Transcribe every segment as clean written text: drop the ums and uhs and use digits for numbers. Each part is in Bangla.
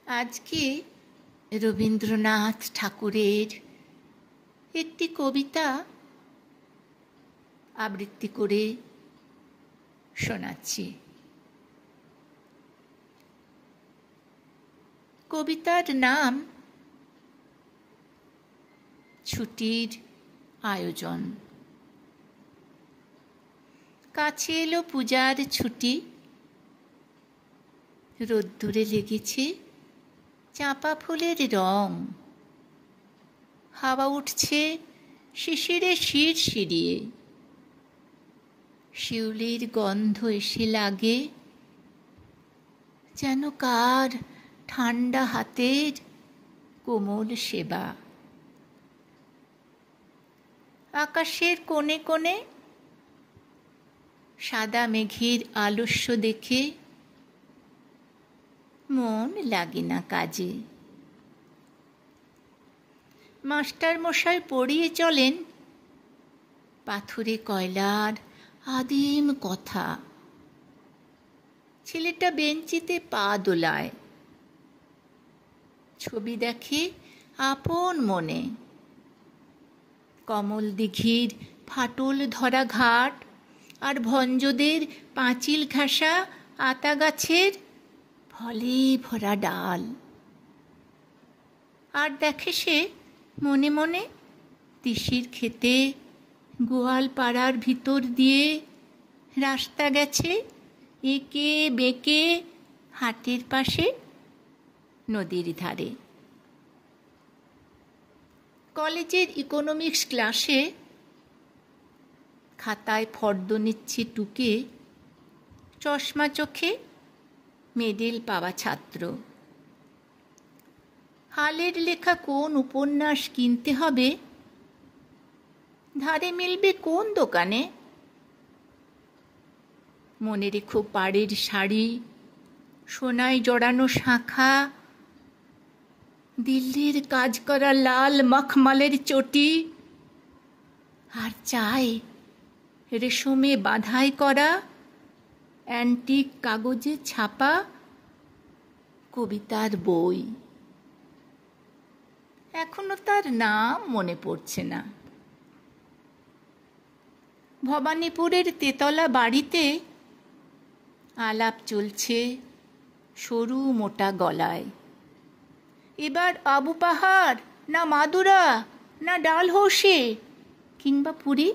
আজকে রবীন্দ্রনাথ ঠাকুরের একটি কবিতা আবৃত্তি করে শোনাচ্ছি। কবিতার নাম ছুটির আয়োজন। কাছে এলো পূজার ছুটি, রোদ্দুরে লেগেছে চাঁপা ফুলের রং। হাওয়া উঠছে শিশিরে শিরশিরিয়ে, শিউলির গন্ধ এসে লাগে যেন কার ঠান্ডা হাতের কোমল সেবা। আকাশের কোণে কোণে সাদা মেঘের আলস্য দেখে মন লাগে না কাজে। মাস্টার মশাই পড়িয়ে চলেন পাথুরে কয়লার আদিম কথা। ছেলেটা বেঞ্চিতে পা দোলায়, ছবি দেখে আপন মনে। কমল দিঘির ফাটল ধরা ঘাট আর ভঞ্জদের পাঁচিল ঘাসা আতা গাছের ফলে ভরা ডাল। আর দেখে সে মনে মনে তিসির খেতে গোয়াল পাড়ার ভিতর দিয়ে রাস্তা গেছে এঁকে বেঁকে হাটের পাশে নদীর ধারে। কলেজের ইকোনমিক্স ক্লাসে খাতায় ফর্দ নিচ্ছে টুকে, চশমা চোখে মেডেল পাওয়া ছাত্র। হালের লেখা কোন উপন্যাস কিনতে হবে, ধারে মিলবে কোন দোকানে। মনে রেখো পাড়ের শাড়ি, সোনায় জড়ানো শাঁখা, দিল্লির কাজ করা লাল মখমলের চটি, আর চাই রেশমে বাঁধাই করা অ্যান্টিক কাগজে ছাপা কবিতার বই। এখনো তার নাম মনে পড়ছে না। ভবানীপুরের তেতলা বাড়িতে আলাপ চলছে সরু মোটা গলায়। এবার আবু পাহাড় না মাদুরা না ডালহৌসি কিংবা পুরী,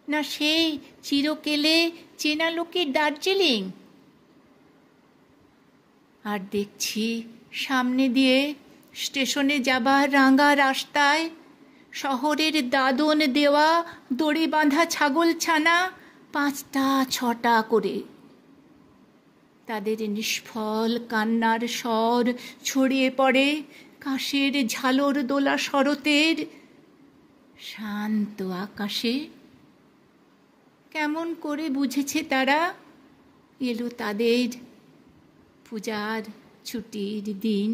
না সেই চিরকেলে চেনা লোকের দার্জিলিং। আর দেখছি সামনে দিয়ে স্টেশনে যাবার রাঙা রাস্তায় শহরের দাদন দেওয়া দড়ি বাঁধা ছাগলছানা 5টা 6টা করে। তাদের নিষ্ফল কান্নার স্বর ছড়িয়ে পড়ে কাশের ঝালর দোলা শরতের শান্ত আকাশে। কেমন করে বুঝেছে তারা এলো তাদের পূজার ছুটির দিন।